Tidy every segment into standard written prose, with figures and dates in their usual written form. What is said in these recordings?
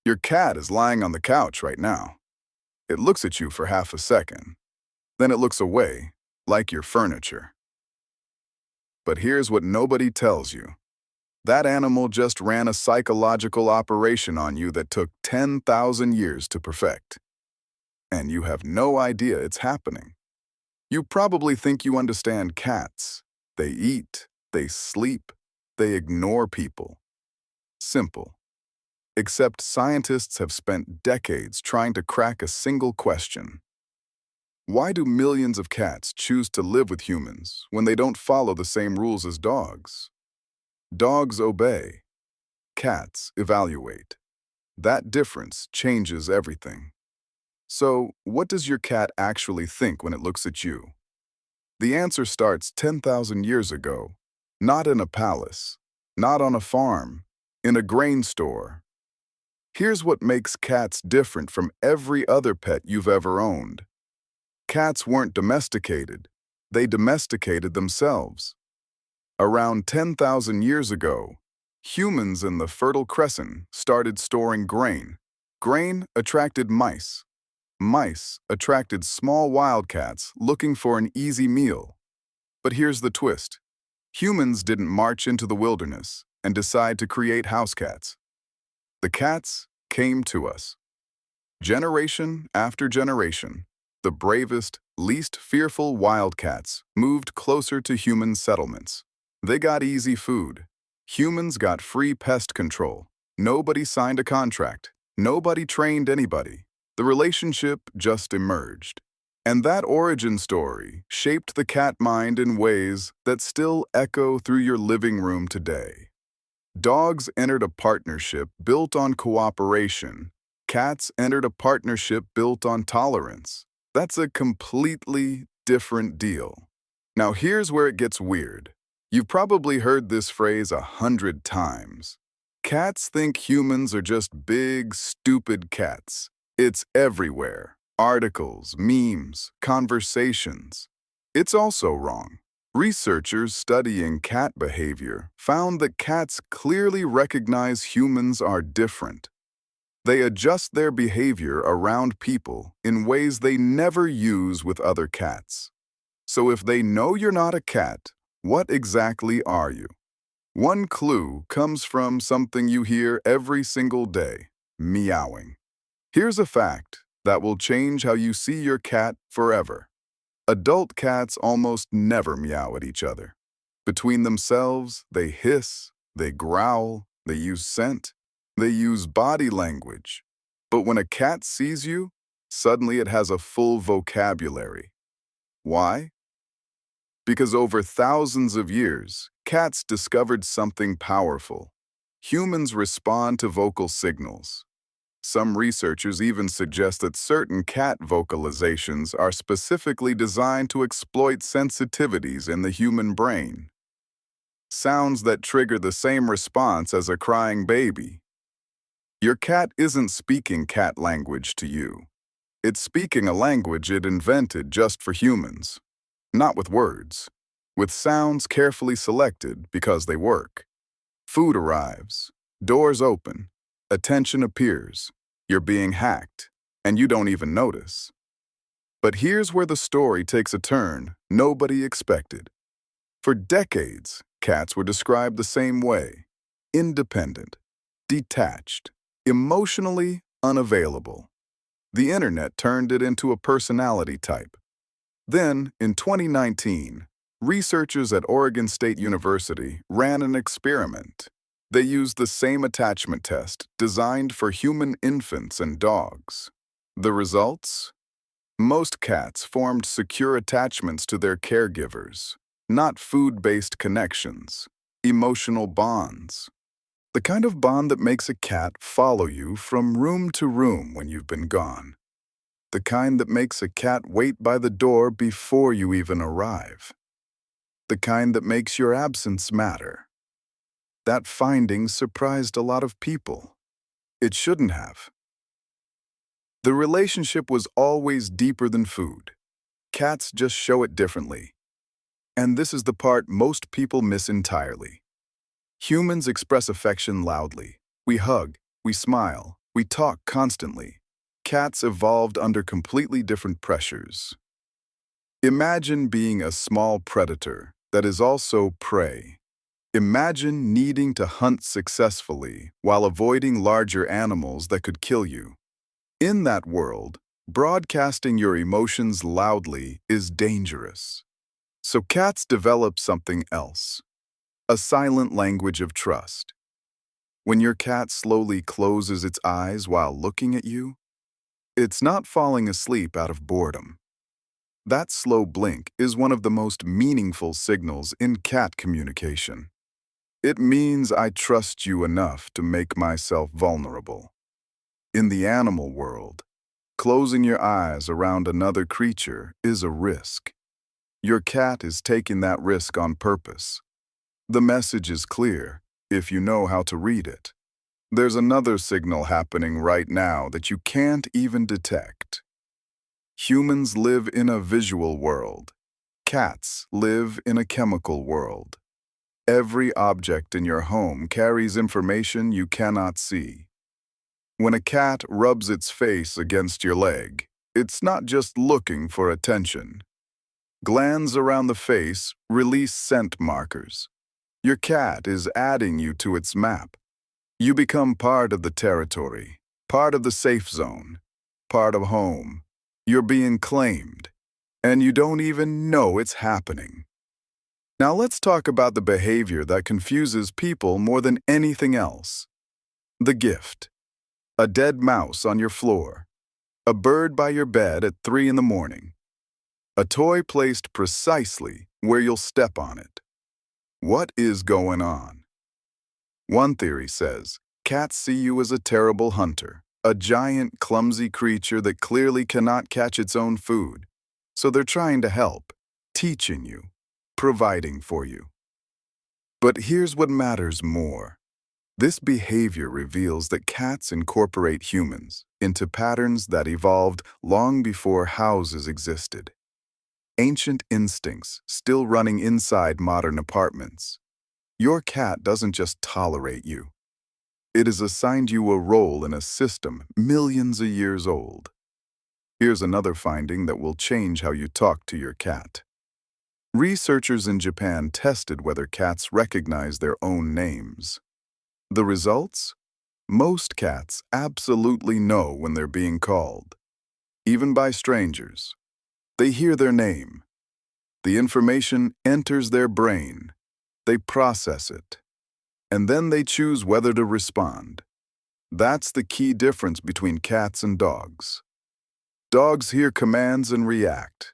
Your cat is lying on the couch right now. It looks at you for half a second. Then it looks away, like your furniture. But here's what nobody tells you. That animal just ran a psychological operation on you that took 10,000 years to perfect. And you have no idea it's happening. You probably think you understand cats. They eat, they sleep, they ignore people. Simple. Except scientists have spent decades trying to crack a single question. Why do millions of cats choose to live with humans when they don't follow the same rules as dogs? Dogs obey. Cats evaluate. That difference changes everything. So, what does your cat actually think when it looks at you? The answer starts 10,000 years ago, not in a palace, not on a farm, in a grain store. Here's what makes cats different from every other pet you've ever owned. Cats weren't domesticated. They domesticated themselves. Around 10,000 years ago, humans in the Fertile Crescent started storing grain. Grain attracted mice. Mice attracted small wildcats looking for an easy meal. But here's the twist. Humans didn't march into the wilderness and decide to create house cats. The cats came to us. Generation after generation, the bravest, least fearful wildcats moved closer to human settlements. They got easy food. Humans got free pest control. Nobody signed a contract. Nobody trained anybody. The relationship just emerged. And that origin story shaped the cat mind in ways that still echo through your living room today. Dogs entered a partnership built on cooperation. Cats entered a partnership built on tolerance. That's a completely different deal. Now here's where it gets weird. You've probably heard this phrase 100 times. Cats think humans are just big, stupid cats. It's everywhere. Articles, memes, conversations. It's also wrong. Researchers studying cat behavior found that cats clearly recognize humans are different. They adjust their behavior around people in ways they never use with other cats. So if they know you're not a cat, what exactly are you? One clue comes from something you hear every single day: meowing. Here's a fact that will change how you see your cat forever. Adult cats almost never meow at each other. Between themselves, they hiss, they growl, they use scent, they use body language. But when a cat sees you, suddenly it has a full vocabulary. Why? Because over thousands of years, cats discovered something powerful. Humans respond to vocal signals. Some researchers even suggest that certain cat vocalizations are specifically designed to exploit sensitivities in the human brain. Sounds that trigger the same response as a crying baby. Your cat isn't speaking cat language to you. It's speaking a language it invented just for humans. Not with words, with sounds carefully selected because they work. Food arrives, doors open, attention appears, you're being hacked, and you don't even notice. But here's where the story takes a turn nobody expected. For decades, cats were described the same way: independent, detached, emotionally unavailable. The internet turned it into a personality type. Then, in 2019, researchers at Oregon State University ran an experiment. They used the same attachment test designed for human infants and dogs. The results? Most cats formed secure attachments to their caregivers, not food-based connections, emotional bonds. The kind of bond that makes a cat follow you from room to room when you've been gone. The kind that makes a cat wait by the door before you even arrive. The kind that makes your absence matter. That finding surprised a lot of people. It shouldn't have. The relationship was always deeper than food. Cats just show it differently. And this is the part most people miss entirely. Humans express affection loudly. We hug, we smile, We talk constantly. Cats evolved under completely different pressures. Imagine being a small predator that is also prey. Imagine needing to hunt successfully while avoiding larger animals that could kill you. In that world, broadcasting your emotions loudly is dangerous. So cats develop something else, a silent language of trust. When your cat slowly closes its eyes while looking at you, it's not falling asleep out of boredom. That slow blink is one of the most meaningful signals in cat communication. It means I trust you enough to make myself vulnerable. In the animal world, closing your eyes around another creature is a risk. Your cat is taking that risk on purpose. The message is clear if you know how to read it. There's another signal happening right now that you can't even detect. Humans live in a visual world. Cats live in a chemical world. Every object in your home carries information you cannot see. When a cat rubs its face against your leg, it's not just looking for attention. Glands around the face release scent markers. Your cat is adding you to its map. You become part of the territory, part of the safe zone, part of home. You're being claimed, and you don't even know it's happening. Now let's talk about the behavior that confuses people more than anything else. The gift. A dead mouse on your floor. A bird by your bed at 3 in the morning. A toy placed precisely where you'll step on it. What is going on? One theory says, cats see you as a terrible hunter, a giant, clumsy creature that clearly cannot catch its own food. So they're trying to help, teaching you, providing for you. But here's what matters more. This behavior reveals that cats incorporate humans into patterns that evolved long before houses existed. Ancient instincts still running inside modern apartments. Your cat doesn't just tolerate you. It has assigned you a role in a system millions of years old. Here's another finding that will change how you talk to your cat. Researchers in Japan tested whether cats recognize their own names. The results? Most cats absolutely know when they're being called, even by strangers. They hear their name. The information enters their brain. They process it. And then they choose whether to respond. That's the key difference between cats and dogs. Dogs hear commands and react.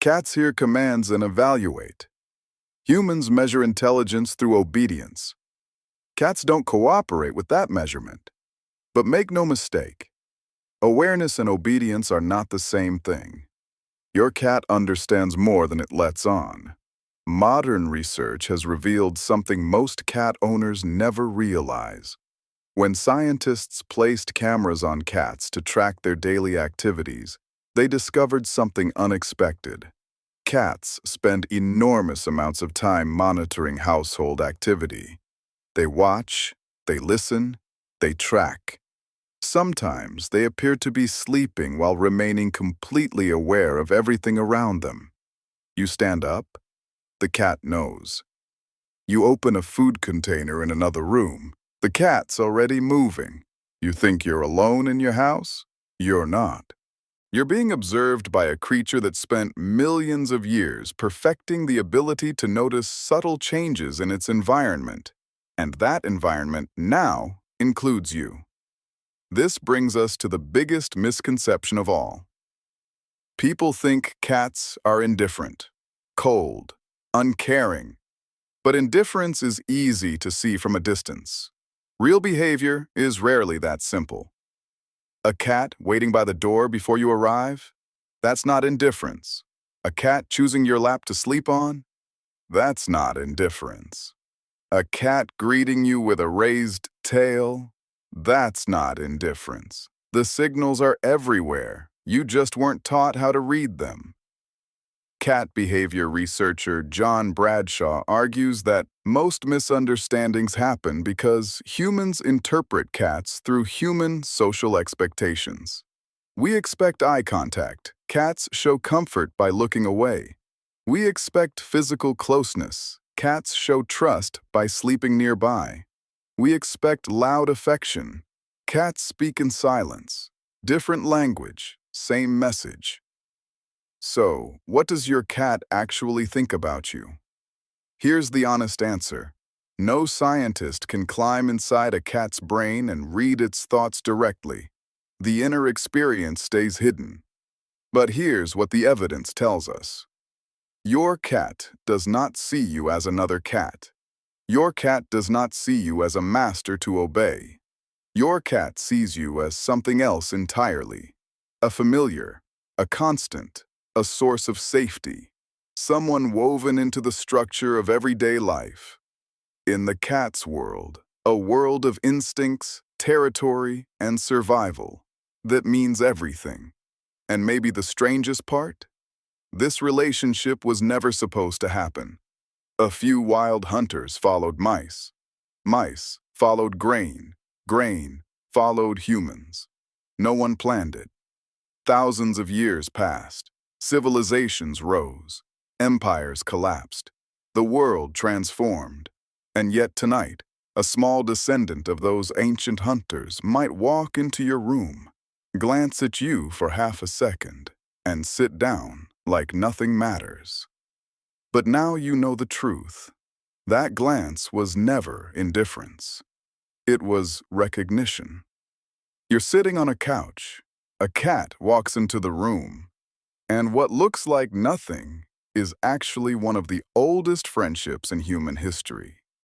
Cats hear commands and evaluate. Humans measure intelligence through obedience. Cats don't cooperate with that measurement. But make no mistake, awareness and obedience are not the same thing. Your cat understands more than it lets on. Modern research has revealed something most cat owners never realize. When scientists placed cameras on cats to track their daily activities, they discovered something unexpected. Cats spend enormous amounts of time monitoring household activity. They watch, they listen, they track. Sometimes they appear to be sleeping while remaining completely aware of everything around them. You stand up, the cat knows. You open a food container in another room, the cat's already moving. You think you're alone in your house? You're not. You're being observed by a creature that spent millions of years perfecting the ability to notice subtle changes in its environment. And that environment now includes you. This brings us to the biggest misconception of all. People think cats are indifferent, cold, uncaring. But indifference is easy to see from a distance. Real behavior is rarely that simple. A cat waiting by the door before you arrive? That's not indifference. A cat choosing your lap to sleep on? That's not indifference. A cat greeting you with a raised tail? That's not indifference. The signals are everywhere. You just weren't taught how to read them. Cat behavior researcher John Bradshaw argues that most misunderstandings happen because humans interpret cats through human social expectations. We expect eye contact. Cats show comfort by looking away. We expect physical closeness. Cats show trust by sleeping nearby. We expect loud affection. Cats speak in silence. Different language, same message. So, what does your cat actually think about you? Here's the honest answer. No scientist can climb inside a cat's brain and read its thoughts directly. The inner experience stays hidden. But here's what the evidence tells us. Your cat does not see you as another cat. Your cat does not see you as a master to obey. Your cat sees you as something else entirely. A familiar, a constant, a source of safety. Someone woven into the structure of everyday life. In the cat's world, a world of instincts, territory, and survival that means everything. And maybe the strangest part? This relationship was never supposed to happen. A few wild hunters followed mice. Mice followed grain. Grain followed humans. No one planned it. Thousands of years passed. Civilizations rose. Empires collapsed. The world transformed. And yet tonight, a small descendant of those ancient hunters might walk into your room, glance at you for half a second, and sit down like nothing matters. But now you know the truth. That glance was never indifference. It was recognition. You're sitting on a couch. A cat walks into the room. And what looks like nothing is actually one of the oldest friendships in human history.